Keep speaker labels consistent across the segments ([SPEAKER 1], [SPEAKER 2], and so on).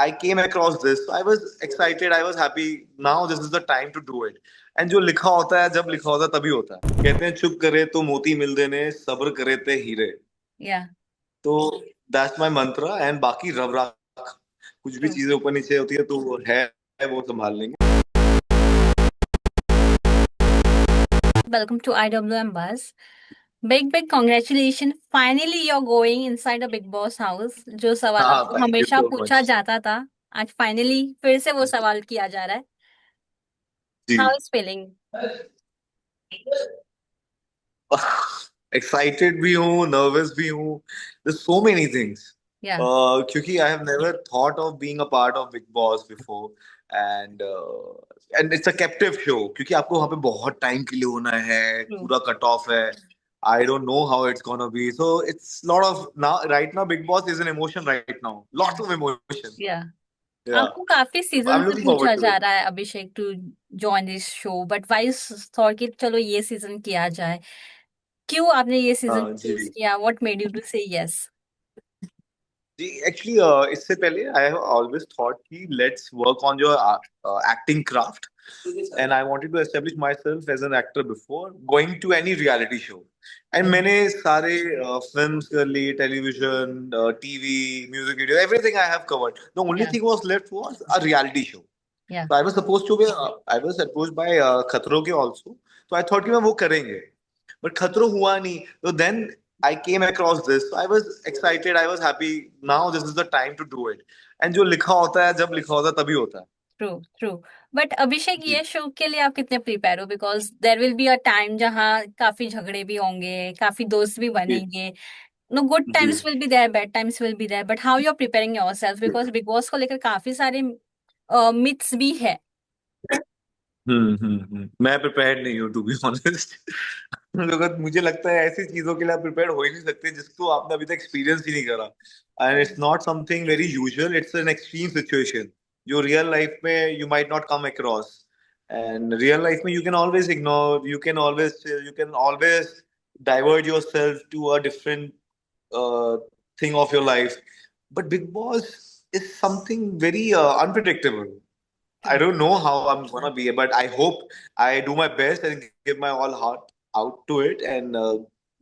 [SPEAKER 1] I came across this. So I was excited. I was happy. Now this is the time to do it. And जो लिखा होता है जब लिखा होता है तभी होता है. कहते हैं चुप करे तो मोती मिल देने सब्र करे ते हीरे.
[SPEAKER 2] Yeah,
[SPEAKER 1] तो दैट्स माय मंत्रा. एंड बाकी रब राख कुछ भी
[SPEAKER 2] true.
[SPEAKER 1] चीजें ऊपर नीचे होती है तो वो है वो संभाल लेंगे.
[SPEAKER 2] Welcome to IWM Buzz. Big congratulations. Finally you're going inside a Big Boss house. जो सवाल
[SPEAKER 1] हाँ,
[SPEAKER 2] आपको
[SPEAKER 1] थैंक यू
[SPEAKER 2] हमेशा
[SPEAKER 1] सो
[SPEAKER 2] पूछा
[SPEAKER 1] मच.
[SPEAKER 2] जाता था, आज फाइनली फिर से वो सवाल किया जा रहा है.
[SPEAKER 1] जी.
[SPEAKER 2] How is feeling?
[SPEAKER 1] एक्साइटेड भी हूँ, नर्वस भी हूँ. So many things.
[SPEAKER 2] Yeah,
[SPEAKER 1] क्योंकि आई have never thought of being a part of Bigg boss before. And it's a captive show क्योंकि आपको वहां पे बहुत टाइम के लिए होना है.
[SPEAKER 2] true.
[SPEAKER 1] पूरा कट ऑफ है. I don't know how it's gonna be. So it's lot of now. Right now Bigg Boss is an emotion. Right now
[SPEAKER 2] Yeah,
[SPEAKER 1] lots of emotion.
[SPEAKER 2] yeah.
[SPEAKER 1] Yeah.
[SPEAKER 2] आपको काफी
[SPEAKER 1] I
[SPEAKER 2] season
[SPEAKER 1] am
[SPEAKER 2] से
[SPEAKER 1] looking
[SPEAKER 2] पूछा
[SPEAKER 1] forward to
[SPEAKER 2] जा
[SPEAKER 1] it.
[SPEAKER 2] रहा है Abhishek to join this show, but why thought कि चलो ये सीजन किया जाए. क्यों आपने ये सीजन
[SPEAKER 1] हाँ
[SPEAKER 2] चूज
[SPEAKER 1] जी.
[SPEAKER 2] किया? What made you to say yes?
[SPEAKER 1] जी एक्चुअली इससे पहले आई हैव ऑलवेज थॉट कि let's work on your acting craft. And I wanted to establish myself as an actor before going to any reality show. And मैंने सारे films कर ली, television, TV, music video, everything I have covered. The only
[SPEAKER 2] yeah,
[SPEAKER 1] thing was left was a reality show.
[SPEAKER 2] Yeah,
[SPEAKER 1] So I was supposed to be, I was approached by खतरों के also. तो I thought कि मैं वो करेंगे. But खतरों हुआ नहीं. So then I came across this. So I was excited. I was happy. Now this is the time to do it. And जो लिखा होता है जब लिखा होता है तभी होता है.
[SPEAKER 2] True, true. बट अभिषेक,
[SPEAKER 1] जी.
[SPEAKER 2] ये शो के लिए आप कितने प्रिपेयर हो? Because there will be a time जहाँ काफी झगड़े भी होंगे, काफी दोस्त भी
[SPEAKER 1] जी.
[SPEAKER 2] बनेंगे. नो, गुड
[SPEAKER 1] जी.
[SPEAKER 2] Times will be there, bad times will be there, but how you are preparing yourself? Because Bigg Boss को लेकर काफी सारे मिथ्स भी है.
[SPEAKER 1] मैं प्रिपेयर्ड नहीं हूँ टू बी ऑनेस्ट. अगर मुझे लगता है ऐसी चीजों के लिए आप प्रिपेयर्ड हो ही नहीं सकते जिसको आपने अभी तक एक्सपीरियंस ही नहीं करा. And it's not something very usual. It's an extreme situation जो रियल लाइफ में you might not come across. And real life में you can always ignore, you can always divert yourself to a different thing of your life. But Big Boss is something very unpredictable. I
[SPEAKER 2] true.
[SPEAKER 1] don't know how I'm gonna be, but I hope I do my best and give my all heart out to it. And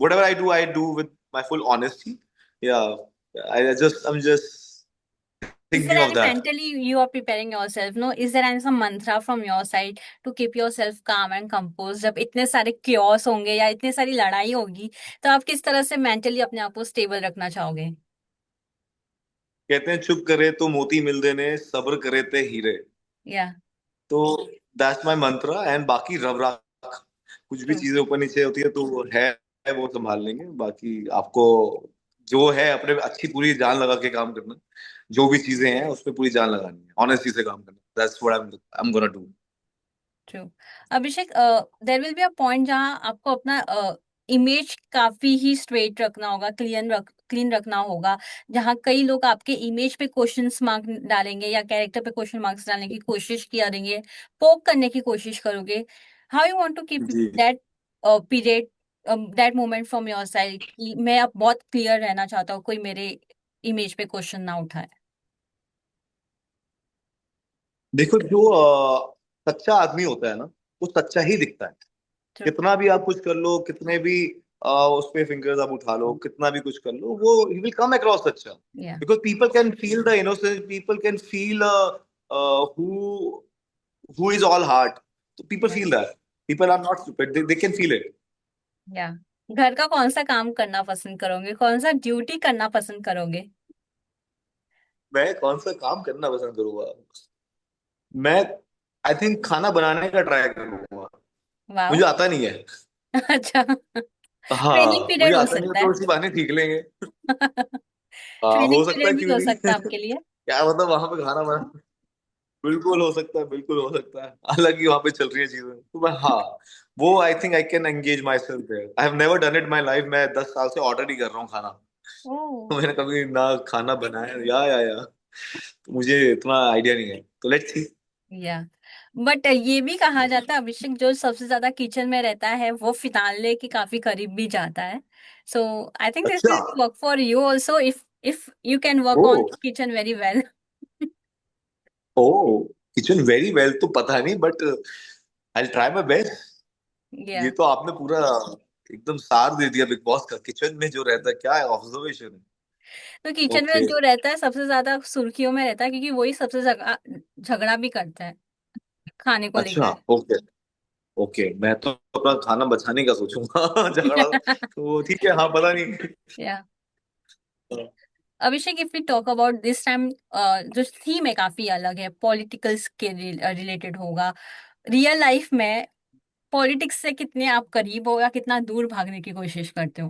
[SPEAKER 1] whatever I do with my full honesty. Yeah, I'm just
[SPEAKER 2] Is
[SPEAKER 1] thinking
[SPEAKER 2] there
[SPEAKER 1] of
[SPEAKER 2] any
[SPEAKER 1] that.
[SPEAKER 2] mentally you are preparing yourself? No, is there any some mantra from your side to keep yourself calm and composed? जब इतने सारे chaos होंगे या इतनी सारी लड़ाई होगी, तो आप किस तरह से mentally अपने आप को stable रखना चाहोगे?
[SPEAKER 1] कहते हैं चुप करे तो मोती मिल देने सब्र करे ते हीरे.
[SPEAKER 2] Yeah,
[SPEAKER 1] तो दैट्स माय मंत्रा. एंड बाकी रब राख कुछ भी
[SPEAKER 2] true,
[SPEAKER 1] चीजें ऊपर नीचे होती है तो वो है वो संभाल लेंगे. बाकी आपको जो है अपने अच्छी पूरी जान लगा के काम करना. जो भी चीजें हैं उसमें पूरी जान लगानी है, ऑनेस्टी से काम करना. That's what I am gonna do.
[SPEAKER 2] true. Abhishek, there will be a point जहां आपको अपना इमेज काफी ही स्ट्रेट रखना होगा, क्लीन रखना होगा, जहां कई लोग आपके इमेज पे क्वेश्चंस मार्क डालेंगे या कैरेक्टर पे क्वेश्चन मार्क्स डालने की कोशिश करेंगे, पोक करने की कोशिश करोगे. How you want to keep
[SPEAKER 1] जी.
[SPEAKER 2] That period, that moment from your side कि मैं अब बहुत क्लियर रहना चाहता हूँ, कोई मेरे इमेज पे क्वेश्चन ना उठाए?
[SPEAKER 1] देखो जो सच्चा आदमी होता है ना वो सच्चा ही दिखता है.
[SPEAKER 2] ट्रू.
[SPEAKER 1] कितना भी आप कुछ कर लो, कितने भी उस पे फिंगर्स आप उठा लो, कितना भी कुछ कर लो, वो ही विल कम अक्रॉस सच्चा.
[SPEAKER 2] या,
[SPEAKER 1] because people can feel the innocence. People can feel who who is all heart. So people
[SPEAKER 2] या,
[SPEAKER 1] feel that. People are not stupid. They can feel it.
[SPEAKER 2] या. घर का कौन सा काम करना पसंद करोगे? कौन सा ड्यूटी करना पसंद करोगे?
[SPEAKER 1] मैं कौन सा काम करना पसंद करूंगा. मैं आई थिंक खाना बनाने का ट्राई करूंगा.
[SPEAKER 2] वाओ.
[SPEAKER 1] मुझे आता नहीं है.
[SPEAKER 2] अच्छा. ट्रेनिंग
[SPEAKER 1] हाँ मुझे
[SPEAKER 2] पीरियड हो
[SPEAKER 1] आता नहीं है
[SPEAKER 2] सकता
[SPEAKER 1] तो
[SPEAKER 2] है.
[SPEAKER 1] इसी बहाने सीख लेंगे. हाँ
[SPEAKER 2] ट्रेनिंग
[SPEAKER 1] हो सकता है
[SPEAKER 2] पीरियड भी
[SPEAKER 1] क्यों
[SPEAKER 2] हो सकता
[SPEAKER 1] नहीं.
[SPEAKER 2] है आपके लिए.
[SPEAKER 1] क्या मतलब वहां पे खाना बना. बिल्कुल हो सकता है, बिल्कुल हो सकता है. हालांकि वहां पे चल रही है चीजें तो मैं हाँ वो I think I can engage myself there. I have never done it my life. मैं 10 साल से ऑर्डर ही कर रहा हूँ खाना.
[SPEAKER 2] ओह.
[SPEAKER 1] मैंने कभी ना खाना बनाया या तो मुझे इतना आइडिया नहीं है. तो लेट्स सी.
[SPEAKER 2] या, बट ये भी कहा जाता है अभिषेक जो सबसे ज्यादा किचन में रहता है वो फिनाले के काफी करीब भी जाता है. सो आई थिंक दिस
[SPEAKER 1] अच्छा.
[SPEAKER 2] Will work for you also, if you can work
[SPEAKER 1] ओ.
[SPEAKER 2] On kitchen very well.
[SPEAKER 1] Oh, kitchen very well तो पता नहीं, but I try my best.
[SPEAKER 2] या
[SPEAKER 1] ये तो आपने पूरा एकदम सार दे दिया बिग बॉस का, किचन में जो रहता है, क्या है ऑब्जर्वेशन है।
[SPEAKER 2] तो किचन
[SPEAKER 1] ओके।
[SPEAKER 2] में जो रहता है सबसे ज्यादा सुर्खियों में रहता है, क्योंकि वही सबसे झगड़ा झगड़ा भी करता है खाने को
[SPEAKER 1] अच्छा।
[SPEAKER 2] लेकर।
[SPEAKER 1] ओके। ओके, मैं तो अपना खाना बचाने का सोचूंगा। झगड़ा तो ठीक है, हाँ, पता नहीं।
[SPEAKER 2] Yeah Abhishek, if we talk about this time, जो थीम है काफी अलग है, पॉलिटिकल्स के रिलेटेड होगा। रियल लाइफ में पॉलिटिक्स से कितने आप करीब हो या कितना दूर भागने की कोशिश करते हो?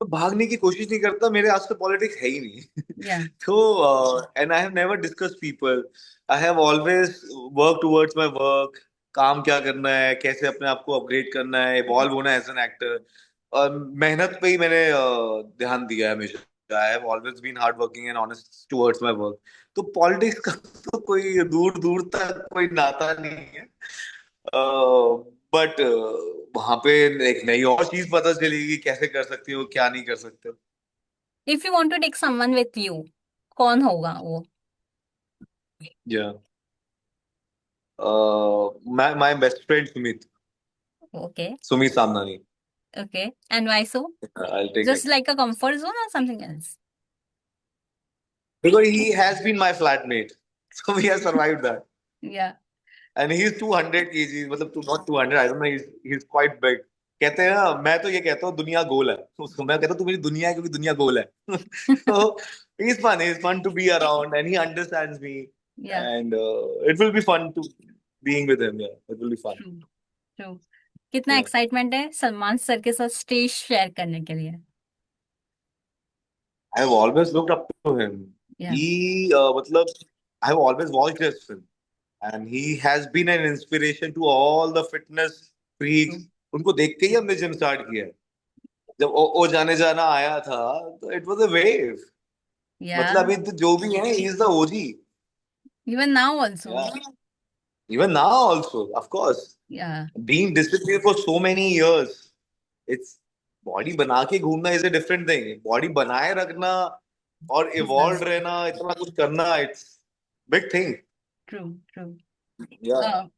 [SPEAKER 1] तो भागने की कोशिश नहीं करता, मेरे आज तो पॉलिटिक्स है ही नहीं।
[SPEAKER 2] या
[SPEAKER 1] तो and I have never discuss people. I have always work towards my work. काम क्या करना है, कैसे अपने आप को अपग्रेड करना है, इवॉल्व होना है एज एन एक्टर। और मेहनत पे ही मैंने ध्यान दिया है हमेशा। I have always been hard working and honest towards my work. तो पॉलिटिक्स का तो कोई दूर दूर तक कोई नाता नहीं है। बट वहां पे एक नई और चीज पता चलेगी, कैसे कर सकते हो, क्या नहीं कर सकते हो।
[SPEAKER 2] If you want to take someone with you, कौन होगा वो?
[SPEAKER 1] Yeah my best friend Sumit.
[SPEAKER 2] Okay.
[SPEAKER 1] Sumit Samnani.
[SPEAKER 2] Okay, and why so?
[SPEAKER 1] I take
[SPEAKER 2] just
[SPEAKER 1] him
[SPEAKER 2] like a comfort zone और something else?
[SPEAKER 1] Because he has been my flatmate, so we have survived that.
[SPEAKER 2] Yeah
[SPEAKER 1] and he is 200 kg, मतलब to not 200, I don't know, he is quite big. कहते हैं ना, मैं तो ये कहता हूँ दुनिया गोल है, उसको मैं कहता हूँ तू मेरी दुनिया है, क्योंकि दुनिया गोल है। So he is fun to be around, and he understands me,
[SPEAKER 2] या
[SPEAKER 1] and it will be fun to being with him. Yeah, it will be fun.
[SPEAKER 2] True, true. कितना
[SPEAKER 1] Yeah,
[SPEAKER 2] एक्साइटमेंट है सलमान सर के साथ स्टेज शेयर करने के लिए?
[SPEAKER 1] I have always looked up to him.
[SPEAKER 2] या
[SPEAKER 1] मतलब, I have always watched his film, and he has been an inspiration to all the fitness
[SPEAKER 2] true.
[SPEAKER 1] freaks. उनको देख के ही हमने जिम स्टार्ट किया है। जब ओ जाने जाना आया था, तो इट वाज अ वेव।
[SPEAKER 2] या
[SPEAKER 1] मतलब अभी तो जो भी है, he is the OG.
[SPEAKER 2] Even now also.
[SPEAKER 1] Yeah, even now also, of course.
[SPEAKER 2] या
[SPEAKER 1] Being disciplined for so many years, it's body बना के घूमना is a different thing, body बनाए रखना और इवॉल्व
[SPEAKER 2] बिजनेस।
[SPEAKER 1] रहना, इतना कुछ करना, it's big thing.
[SPEAKER 2] True, true.
[SPEAKER 1] या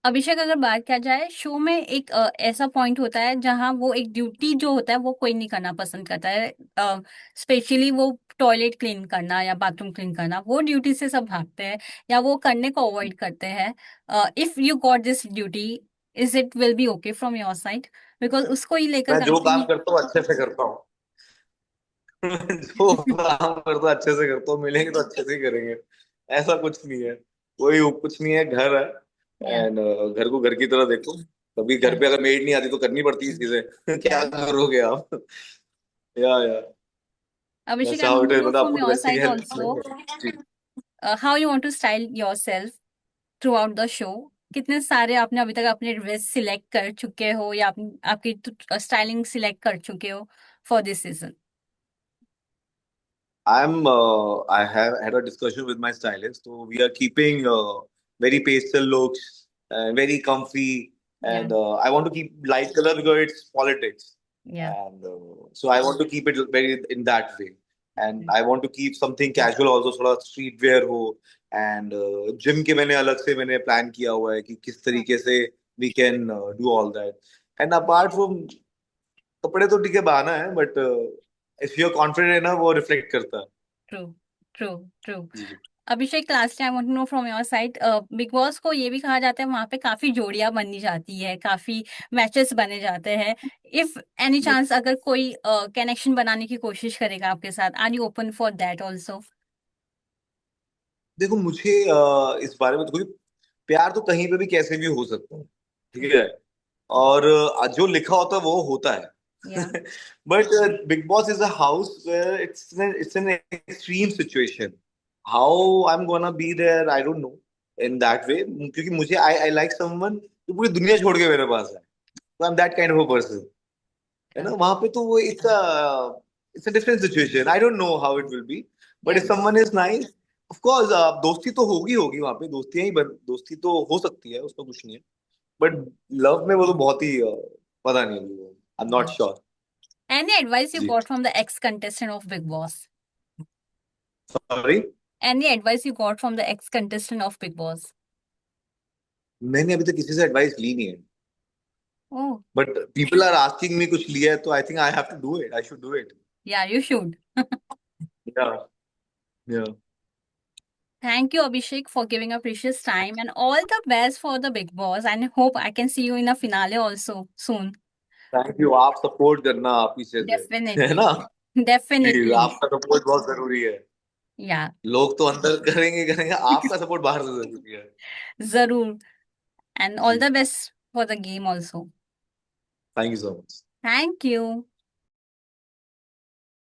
[SPEAKER 2] अभिषेक, अगर बात किया जाए, शो में एक ऐसा पॉइंट होता है जहां वो एक ड्यूटी जो होता है वो कोई नहीं करना पसंद करता है। स्पेशली वो टॉयलेट क्लीन करना या बाथरूम क्लीन करना, वो ड्यूटी से सब भागते हैं या वो करने को अवॉइड करते हैं। If you got this duty, is it will B okay from your side? Because उसको ही लेकर
[SPEAKER 1] मैं जो काम
[SPEAKER 2] काफी।
[SPEAKER 1] करता हूँ अच्छे से करता हूँ। जो काम करता हूँ अच्छे से करता हूँ, मिलेंगे तो अच्छे से ही करेंगे। ऐसा कुछ नहीं है, कोई कुछ नहीं है, घर है।
[SPEAKER 2] या
[SPEAKER 1] एंड घर को घर की तरह देखो। कभी घर पे अगर मेड नहीं आती तो करनी पड़ती है चीजें। क्या
[SPEAKER 2] या
[SPEAKER 1] करोगे आप। या
[SPEAKER 2] Abhishek,
[SPEAKER 1] that's
[SPEAKER 2] I
[SPEAKER 1] how
[SPEAKER 2] want
[SPEAKER 1] it
[SPEAKER 2] to
[SPEAKER 1] is,
[SPEAKER 2] know
[SPEAKER 1] मतलब
[SPEAKER 2] from
[SPEAKER 1] आपको तो
[SPEAKER 2] your
[SPEAKER 1] वैसे ही
[SPEAKER 2] side
[SPEAKER 1] हेल्प
[SPEAKER 2] also,
[SPEAKER 1] नहीं है।
[SPEAKER 2] how you want to style yourself throughout the show? कितने सारे आपने अभी तक अपने ड्रेस सिलेक्ट कर चुके हो या आपकी स्टाइलिंग सिलेक्ट कर चुके हो for this season?
[SPEAKER 1] I have had a discussion with my stylist. So we are keeping very pastel looks, very comfy,
[SPEAKER 2] या
[SPEAKER 1] and I want to keep light color because it's politics,
[SPEAKER 2] या
[SPEAKER 1] and so I want to keep it very in that way. And I want to keep something casual also, थोड़ा street wear हो, and gym के मैंने plan किया हुआ है कि किस तरीके से we can do all that. And apart from कपड़े तो ठीक है, बहाना है, but if you are confident है ना, वो रिफ्लेक्ट करता है।
[SPEAKER 2] True, true, true.
[SPEAKER 1] जी।
[SPEAKER 2] Abhishek, last time want to know from your side, Bigg Boss को ये भी कहा जाता है वहां पे काफी जोड़ियां बनी जाती है, काफी मैचेस बने जाते हैं। इफ एनी चांस अगर कोई कनेक्शन बनाने की कोशिश करेगा आपके साथ, are you open for that also?
[SPEAKER 1] देखो, मुझे इस बारे में तो कुछ, प्यार तो कहीं पे भी कैसे भी हो सकता है,
[SPEAKER 2] ट्रू।
[SPEAKER 1] ठीक है। और जो लिखा होता है वो होता है।
[SPEAKER 2] या
[SPEAKER 1] but Bigg Boss is a house where it's an extreme situation. How I am gonna be there, I don't know in that way, क्योंकि मुझे आई आई लाइक समवन जो पूरी दुनिया छोड़ के मेरे पास है। तो I am that kind of a person, है ना। वहां पे तो वो it's a different situation, I don't know how it will be. But if
[SPEAKER 2] yeah
[SPEAKER 1] someone is nice, of course दोस्ती तो होगी होगी वहां पे, दोस्ती तो हो सकती है, उसका कुछ नहीं है। बट लव में वो तो बहुत ही पता नहीं, आई एम नॉट
[SPEAKER 2] या
[SPEAKER 1] श्योर।
[SPEAKER 2] एनी एडवाइस यू
[SPEAKER 1] जी।
[SPEAKER 2] Got from the ex contestant of Bigg Boss?
[SPEAKER 1] Sorry.
[SPEAKER 2] Any advice you got from the ex-contestant of Big Boss?
[SPEAKER 1] मैंने अभी तक किसी से एडवाइस ली नहीं है,
[SPEAKER 2] Oh,
[SPEAKER 1] but people are asking me कुछ लिया है, तो I think I have to do it, I should do it.
[SPEAKER 2] yeah, you should.
[SPEAKER 1] या या
[SPEAKER 2] Thank you, Abhishek, for giving a precious time and all the best for the Big Boss. And hope I can see you in a finale also soon.
[SPEAKER 1] Thank you. आप support करना आप पीछे से, है
[SPEAKER 2] Definitely.
[SPEAKER 1] ना. Please,
[SPEAKER 2] Definitely.
[SPEAKER 1] आपका support बहुत जरूरी है.
[SPEAKER 2] Yeah,
[SPEAKER 1] लोग तो अंदर करेंगे करेंगे, आपका सपोर्ट बाहर से जरूरी है.
[SPEAKER 2] Zarur. And all
[SPEAKER 1] जी.
[SPEAKER 2] the best for the game also.
[SPEAKER 1] Thank you so much.
[SPEAKER 2] Thank you.